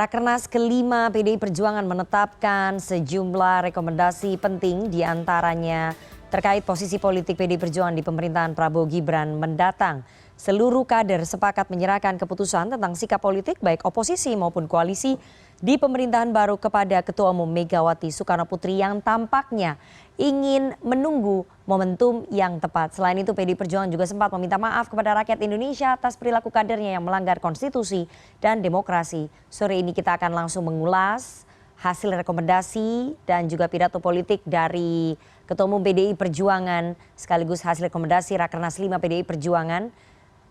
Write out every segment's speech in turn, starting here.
Rakernas kelima PDI Perjuangan menetapkan sejumlah rekomendasi penting diantaranya terkait posisi politik PDI Perjuangan di pemerintahan Prabowo Gibran mendatang. Seluruh kader sepakat menyerahkan keputusan tentang sikap politik baik oposisi maupun koalisi di pemerintahan baru kepada Ketua Umum Megawati Soekarno Putri yang tampaknya ingin menunggu momentum yang tepat. Selain itu PDI Perjuangan juga sempat meminta maaf kepada rakyat Indonesia atas perilaku kadernya yang melanggar konstitusi dan demokrasi. Sore ini kita akan langsung mengulas hasil rekomendasi dan juga pidato politik dari Ketua Umum PDI Perjuangan sekaligus hasil rekomendasi Rakernas 5 PDI Perjuangan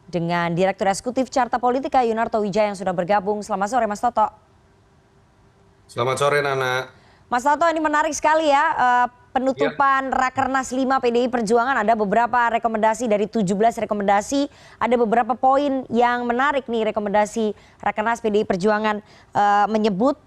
dengan Direktur Eksekutif Carta Politika Yunarto Wijaya yang sudah bergabung. Selamat sore Mas Toto. Selamat sore Nana. Mas Toto, ini menarik sekali ya penutupan Rakernas 5 PDI Perjuangan. Ada beberapa rekomendasi dari 17 rekomendasi. Ada beberapa poin yang menarik nih rekomendasi Rakernas PDI Perjuangan menyebut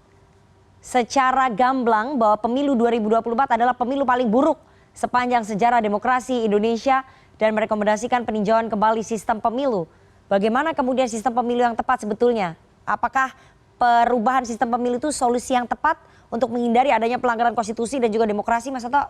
secara gamblang bahwa pemilu 2024 adalah pemilu paling buruk sepanjang sejarah demokrasi Indonesia dan merekomendasikan peninjauan kembali sistem pemilu. Bagaimana kemudian sistem pemilu yang tepat sebetulnya? Apakah perubahan sistem pemilu itu solusi yang tepat untuk menghindari adanya pelanggaran konstitusi dan juga demokrasi, Mas Toto?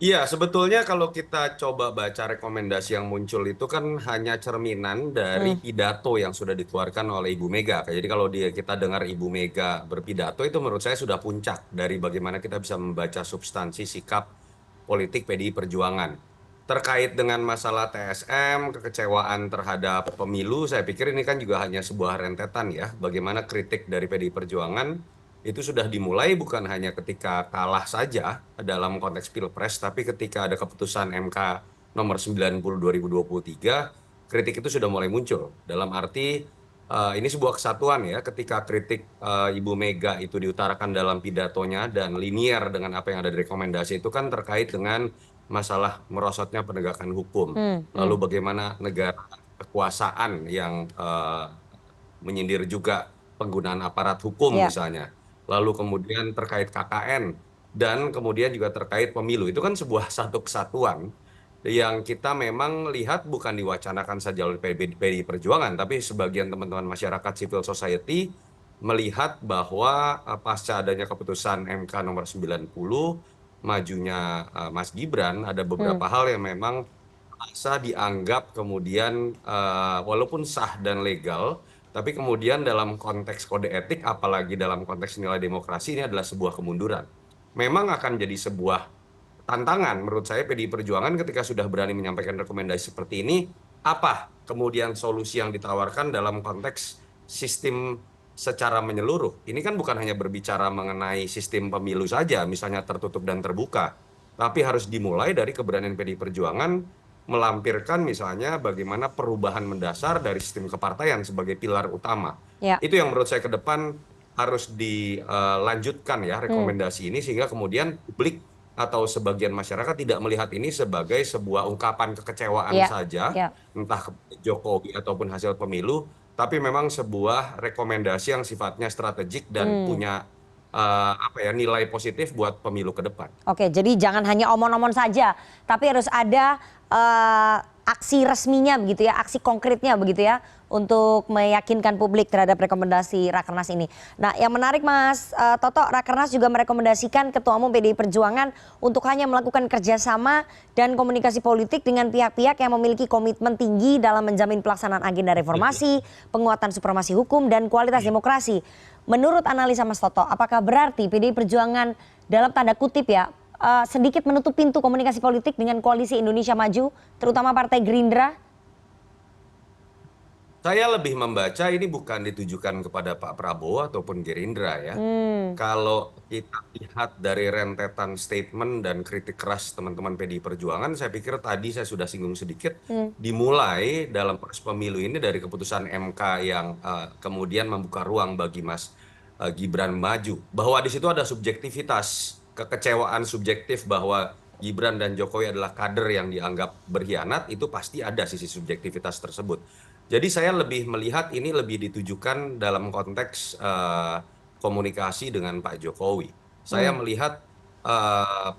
Iya, sebetulnya kalau kita coba baca rekomendasi yang muncul itu kan hanya cerminan dari pidato yang sudah dikeluarkan oleh Ibu Mega. Jadi kalau kita dengar Ibu Mega berpidato itu menurut saya sudah puncak dari bagaimana kita bisa membaca substansi sikap politik PDI Perjuangan. Terkait dengan masalah TSM, kekecewaan terhadap pemilu, saya pikir ini kan juga hanya sebuah rentetan ya. Bagaimana kritik dari PDI Perjuangan itu sudah dimulai bukan hanya ketika kalah saja dalam konteks Pilpres, tapi ketika ada keputusan MK nomor 90 2023, kritik itu sudah mulai muncul. Dalam arti ini sebuah kesatuan ya, ketika kritik Ibu Mega itu diutarakan dalam pidatonya dan linier dengan apa yang ada di rekomendasi itu kan terkait dengan masalah merosotnya penegakan hukum. Lalu bagaimana negara kekuasaan yang menyindir juga penggunaan aparat hukum Ya. misalnya. Lalu kemudian terkait KKN dan kemudian juga terkait pemilu. Itu kan sebuah satu kesatuan yang kita memang lihat bukan diwacanakan saja oleh PDI Perjuangan, tapi sebagian teman-teman masyarakat civil society melihat bahwa pasca adanya keputusan MK nomor 90, majunya Mas Gibran, ada beberapa hal yang memang bisa dianggap kemudian walaupun sah dan legal, tapi kemudian dalam konteks kode etik, apalagi dalam konteks nilai demokrasi, ini adalah sebuah kemunduran. Memang akan jadi sebuah tantangan menurut saya PDI Perjuangan ketika sudah berani menyampaikan rekomendasi seperti ini, apa kemudian solusi yang ditawarkan dalam konteks sistem secara menyeluruh. Ini kan bukan hanya berbicara mengenai sistem pemilu saja, misalnya tertutup dan terbuka, tapi harus dimulai dari keberanian PDI Perjuangan melampirkan misalnya bagaimana perubahan mendasar dari sistem kepartaian sebagai pilar utama. Ya. Itu yang menurut saya ke depan harus dilanjutkan ya rekomendasi ini, sehingga kemudian publik atau sebagian masyarakat tidak melihat ini sebagai sebuah ungkapan kekecewaan Ya. saja, Ya. entah Jokowi ataupun hasil pemilu, tapi memang sebuah rekomendasi yang sifatnya strategik dan punya nilai positif buat pemilu ke depan. Oke, jadi jangan hanya omon-omon saja, tapi harus ada aksi resminya begitu ya, aksi konkretnya begitu ya, untuk meyakinkan publik terhadap rekomendasi Rakernas ini. Nah, yang menarik Mas Toto, Rakernas juga merekomendasikan Ketua Umum PDI Perjuangan untuk hanya melakukan kerjasama dan komunikasi politik dengan pihak-pihak yang memiliki komitmen tinggi dalam menjamin pelaksanaan agenda reformasi, penguatan supremasi hukum, dan kualitas demokrasi. Menurut analisa Mas Toto, apakah berarti PDI Perjuangan dalam tanda kutip ya, sedikit menutup pintu komunikasi politik dengan koalisi Indonesia Maju, terutama Partai Gerindra? Saya lebih membaca ini bukan ditujukan kepada Pak Prabowo ataupun Gerindra ya. Kalau kita lihat dari rentetan statement dan kritik keras teman-teman PDI Perjuangan, saya pikir tadi saya sudah singgung sedikit, dimulai dalam proses pemilu ini dari keputusan MK yang kemudian membuka ruang bagi Mas Gibran maju. Bahwa di situ ada subjektivitas, kekecewaan subjektif bahwa Gibran dan Jokowi adalah kader yang dianggap berkhianat, itu pasti ada sisi subjektivitas tersebut. Jadi saya lebih melihat ini lebih ditujukan dalam konteks komunikasi dengan Pak Jokowi. Saya melihat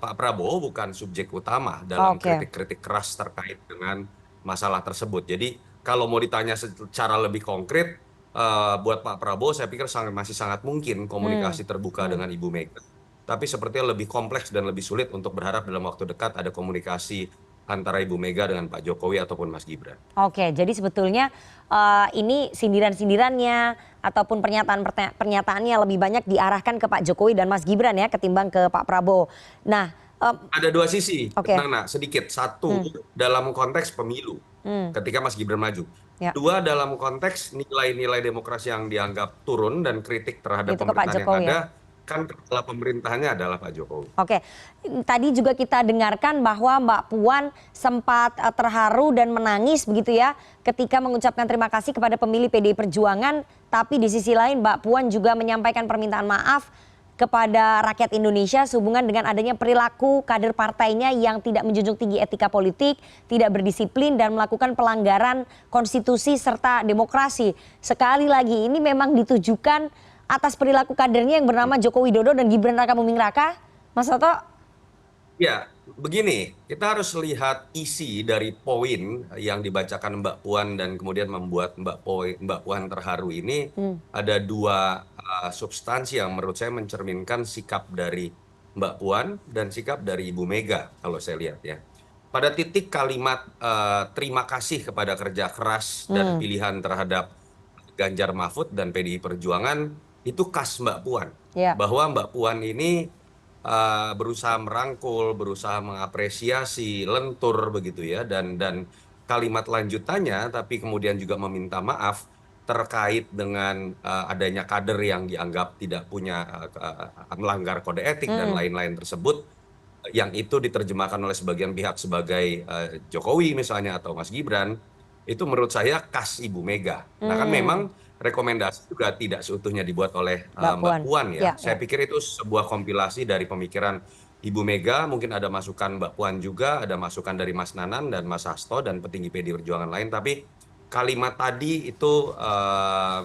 Pak Prabowo bukan subjek utama dalam Oke. kritik-kritik keras terkait dengan masalah tersebut. Jadi kalau mau ditanya secara lebih konkret, buat Pak Prabowo saya pikir masih sangat mungkin Hmm. komunikasi terbuka Hmm. dengan Ibu Mega. Tapi sepertinya lebih kompleks dan lebih sulit untuk berharap dalam waktu dekat ada komunikasi antara Ibu Mega dengan Pak Jokowi ataupun Mas Gibran. Oke, jadi sebetulnya ini sindiran-sindirannya ataupun pernyataannya lebih banyak diarahkan ke Pak Jokowi dan Mas Gibran ya ketimbang ke Pak Prabowo. Nah, Ada dua sisi, oke. Nana, sedikit. Satu, Hmm. dalam konteks pemilu, Hmm. ketika Mas Gibran maju. Ya, Dua, dalam konteks nilai-nilai demokrasi yang dianggap turun dan kritik terhadap itu ke Pak pemerintahan yang Jokowi ya. ada, kan kepala pemerintahannya adalah Pak Jokowi. Oke, tadi juga kita dengarkan bahwa Mbak Puan sempat terharu dan menangis begitu ya ketika mengucapkan terima kasih kepada pemilih PDI Perjuangan. Tapi di sisi lain Mbak Puan juga menyampaikan permintaan maaf kepada rakyat Indonesia sehubungan dengan adanya perilaku kader partainya yang tidak menjunjung tinggi etika politik, tidak berdisiplin dan melakukan pelanggaran konstitusi serta demokrasi. Sekali lagi ini memang ditujukan atas perilaku kadernya yang bernama Joko Widodo dan Gibran Rakabuming Raka, Mas Toto? Ya, begini, kita harus lihat isi dari poin yang dibacakan Mbak Puan dan kemudian membuat Mbak Puan terharu ini. Hmm. Ada dua substansi yang menurut saya mencerminkan sikap dari Mbak Puan dan sikap dari Ibu Mega kalau saya lihat ya. Pada titik kalimat terima kasih kepada kerja keras dan Hmm. pilihan terhadap Ganjar Mahfud dan PDI Perjuangan itu khas Mbak Puan. Ya. Bahwa Mbak Puan ini berusaha merangkul, berusaha mengapresiasi, lentur begitu ya, dan kalimat lanjutannya, tapi kemudian juga meminta maaf terkait dengan adanya kader yang dianggap tidak punya melanggar kode etik dan Hmm. lain-lain tersebut, yang itu diterjemahkan oleh sebagian pihak sebagai Jokowi misalnya atau Mas Gibran, itu menurut saya khas Ibu Mega. Nah kan Hmm. memang rekomendasi juga tidak seutuhnya dibuat oleh Mbak Mbak Puan. Puan Ya, ya. ya. Saya pikir itu sebuah kompilasi dari pemikiran Ibu Mega, mungkin ada masukan Mbak Puan juga, ada masukan dari Mas Nanan dan Mas Hasto dan petinggi PD Perjuangan lain. Tapi kalimat tadi itu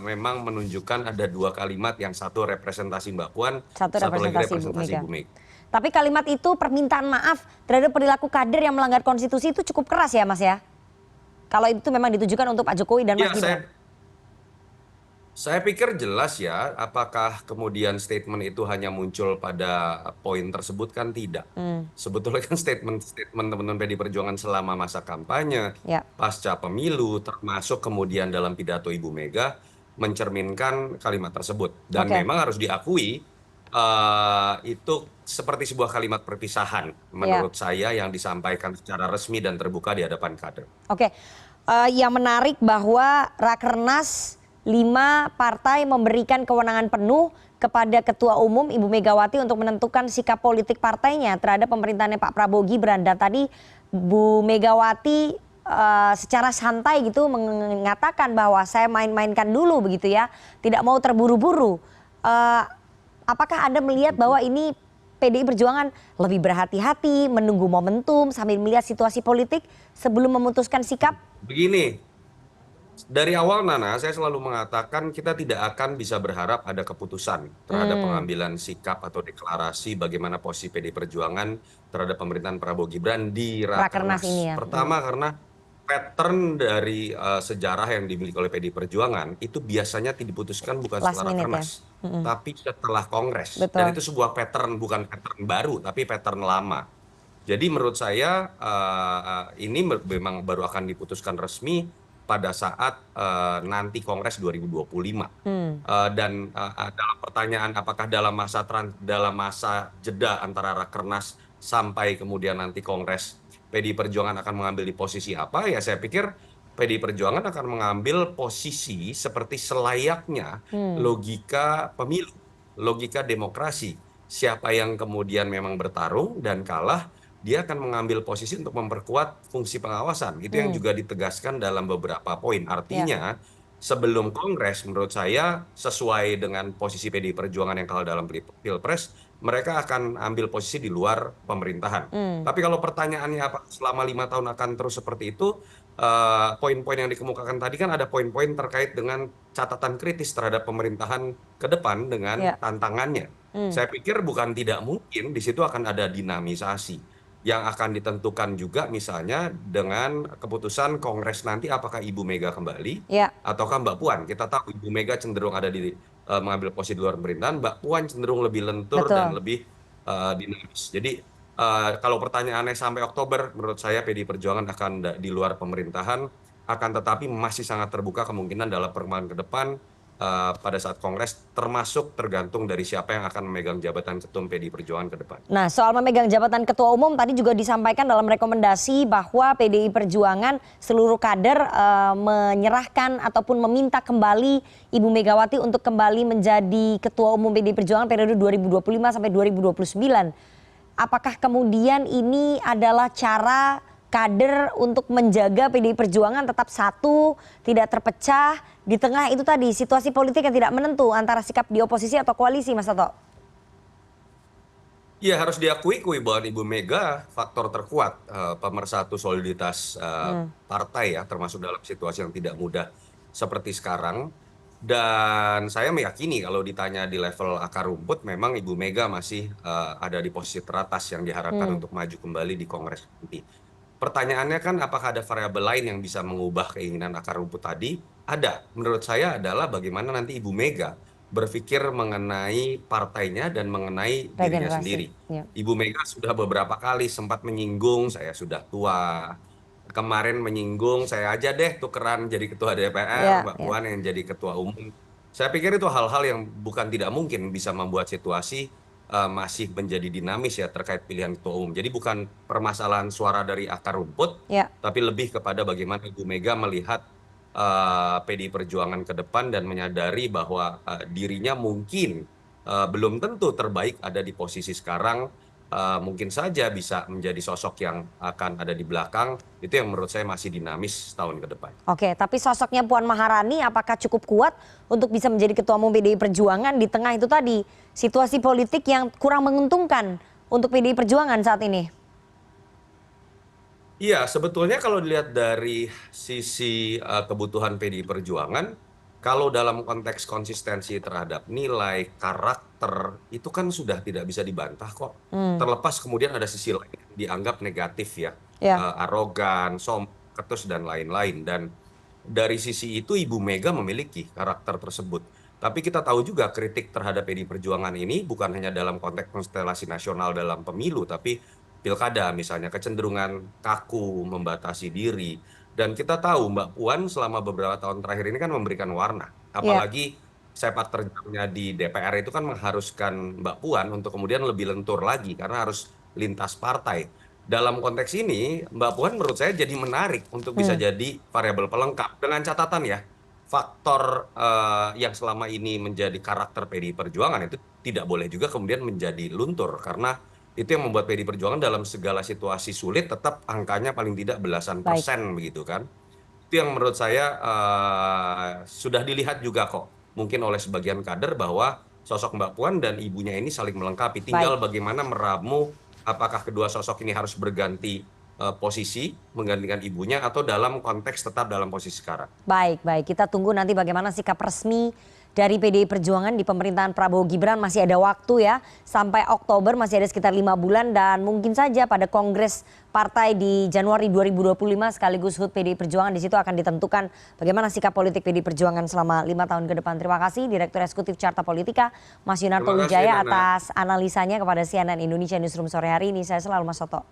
memang menunjukkan ada dua kalimat, yang satu representasi Mbak Puan, Satu satu lagi representasi Ibu representasi Mega. Ibu Mega. Tapi kalimat itu permintaan maaf terhadap perilaku kader yang melanggar konstitusi itu cukup keras ya Mas ya? Kalau itu memang ditujukan untuk Pak Jokowi dan Mas Ya, Gibran. saya pikir jelas ya, apakah kemudian statement itu hanya muncul pada poin tersebut, kan tidak. Hmm. Sebetulnya kan statement teman-teman PDI Perjuangan selama masa kampanye, Ya. pasca pemilu, termasuk kemudian dalam pidato Ibu Mega, mencerminkan kalimat tersebut. Dan Oke. memang harus diakui, itu seperti sebuah kalimat perpisahan Ya. menurut saya yang disampaikan secara resmi dan terbuka di hadapan kader. Oke, yang menarik bahwa Rakernas 5 partai memberikan kewenangan penuh kepada Ketua Umum Ibu Megawati untuk menentukan sikap politik partainya terhadap pemerintahannya Pak Prabowo Gibran. Dan tadi Bu Megawati secara santai gitu mengatakan bahwa saya main-mainkan dulu begitu ya, tidak mau terburu-buru. Apakah Anda melihat bahwa ini PDI Perjuangan lebih berhati-hati, menunggu momentum sambil melihat situasi politik sebelum memutuskan sikap? Begini, dari awal Nana, saya selalu mengatakan kita tidak akan bisa berharap ada keputusan terhadap Hmm. pengambilan sikap atau deklarasi bagaimana posisi PD Perjuangan terhadap pemerintahan Prabowo Gibran di Rakernas ini Rakernas. ya. Pertama karena pattern dari sejarah yang dimiliki oleh PD Perjuangan itu biasanya diputuskan bukan Last setelah minute ya. Rakernas, tapi setelah Kongres. Dan Betul. itu sebuah pattern, bukan pattern baru, tapi pattern lama. Jadi menurut saya ini memang baru akan diputuskan resmi pada saat nanti Kongres 2025. Dan dalam pertanyaan apakah dalam masa jeda antara Rakernas sampai kemudian nanti Kongres PDI Perjuangan akan mengambil di posisi apa, ya saya pikir PDI Perjuangan akan mengambil posisi seperti selayaknya logika pemilu, logika demokrasi. Siapa yang kemudian memang bertarung dan kalah, dia akan mengambil posisi untuk memperkuat fungsi pengawasan. Itu yang juga ditegaskan dalam beberapa poin. Artinya sebelum Kongres menurut saya sesuai dengan posisi PDI Perjuangan yang kalah dalam Pilpres, mereka akan ambil posisi di luar pemerintahan. Tapi kalau pertanyaannya apa selama 5 tahun akan terus seperti itu, poin-poin yang dikemukakan tadi kan ada poin-poin terkait dengan catatan kritis terhadap pemerintahan ke depan dengan Ya. tantangannya. Saya pikir bukan tidak mungkin di situ akan ada dinamisasi yang akan ditentukan juga misalnya dengan keputusan Kongres nanti apakah Ibu Mega kembali Ya, ataukah Mbak Puan. Kita tahu Ibu Mega cenderung ada mengambil posisi di luar pemerintahan, Mbak Puan cenderung lebih lentur dan betul. lebih dinamis. Jadi kalau pertanyaannya sampai Oktober, menurut saya PDI Perjuangan akan di luar pemerintahan, akan tetapi masih sangat terbuka kemungkinan dalam perkembangan ke depan pada saat Kongres, termasuk tergantung dari siapa yang akan memegang jabatan ketum PDI Perjuangan ke depan. Nah, soal memegang jabatan ketua umum tadi juga disampaikan dalam rekomendasi bahwa PDI Perjuangan seluruh kader menyerahkan ataupun meminta kembali Ibu Megawati untuk kembali menjadi ketua umum PDI Perjuangan periode 2025 sampai 2029. Apakah kemudian ini adalah cara kader untuk menjaga PDI Perjuangan tetap satu, tidak terpecah di tengah itu tadi situasi politik yang tidak menentu antara sikap di oposisi atau koalisi, Mas Toto? Ya harus diakui bahwa Ibu Mega faktor terkuat pemersatu soliditas partai ya, termasuk dalam situasi yang tidak mudah seperti sekarang. Dan saya meyakini kalau ditanya di level akar rumput, memang Ibu Mega masih ada di posisi teratas yang diharapkan untuk maju kembali di Kongres nanti. Pertanyaannya kan apakah ada variabel lain yang bisa mengubah keinginan akar rumput tadi? Ada. Menurut saya adalah bagaimana nanti Ibu Mega berpikir mengenai partainya dan mengenai dirinya Regenerasi. sendiri. Ya. Ibu Mega sudah beberapa kali sempat menyinggung saya sudah tua. Kemarin menyinggung saya aja deh tukeran jadi ketua DPR, Ya, Mbak ya. Puan yang jadi ketua umum. Saya pikir itu hal-hal yang bukan tidak mungkin bisa membuat situasi masih menjadi dinamis ya terkait pilihan ketua umum. Jadi bukan permasalahan suara dari akar rumput, Ya. tapi lebih kepada bagaimana Ibu Mega melihat PDI Perjuangan ke depan dan menyadari bahwa dirinya mungkin belum tentu terbaik ada di posisi sekarang, mungkin saja bisa menjadi sosok yang akan ada di belakang, itu yang menurut saya masih dinamis setahun ke depan. Oke, tapi sosoknya Puan Maharani apakah cukup kuat untuk bisa menjadi ketua umum PDI Perjuangan di tengah itu tadi situasi politik yang kurang menguntungkan untuk PDI Perjuangan saat ini? Iya, sebetulnya kalau dilihat dari sisi kebutuhan PDI Perjuangan, kalau dalam konteks konsistensi terhadap nilai, karakter, itu kan sudah tidak bisa dibantah kok. Terlepas kemudian ada sisi lain yang dianggap negatif ya, Ya, arogan, sombong, ketus, dan lain-lain. Dan dari sisi itu Ibu Mega memiliki karakter tersebut. Tapi kita tahu juga kritik terhadap PDI Perjuangan ini bukan hanya dalam konteks konstelasi nasional dalam pemilu, tapi pilkada misalnya kecenderungan kaku, membatasi diri. Dan kita tahu Mbak Puan selama beberapa tahun terakhir ini kan memberikan warna. ya. Apalagi sepak terjangnya di DPR itu kan mengharuskan Mbak Puan untuk kemudian lebih lentur lagi karena harus lintas partai. Dalam konteks ini Mbak Puan menurut saya jadi menarik untuk bisa jadi variabel pelengkap. Dengan catatan ya, faktor yang selama ini menjadi karakter PDI Perjuangan itu tidak boleh juga kemudian menjadi luntur karena itu yang membuat PDI Perjuangan dalam segala situasi sulit tetap angkanya paling tidak belasan Baik. persen begitu kan. Itu yang menurut saya sudah dilihat juga kok mungkin oleh sebagian kader bahwa sosok Mbak Puan dan ibunya ini saling melengkapi. Baik. Tinggal bagaimana meramu apakah kedua sosok ini harus berganti posisi menggantikan ibunya atau dalam konteks tetap dalam posisi sekarang. Baik, baik. Kita tunggu nanti bagaimana sikap resmi dari PDI Perjuangan di pemerintahan Prabowo Gibran. Masih ada waktu ya, sampai Oktober masih ada sekitar 5 bulan dan mungkin saja pada Kongres Partai di Januari 2025 sekaligus HUT PDI Perjuangan di situ akan ditentukan bagaimana sikap politik PDI Perjuangan selama 5 tahun ke depan. Terima kasih Direktur Eksekutif Carta Politika Mas Yunarto Terima kasih Wijaya Nana. atas analisanya kepada CNN Indonesia Newsroom sore hari ini. Saya selalu Mas Soto.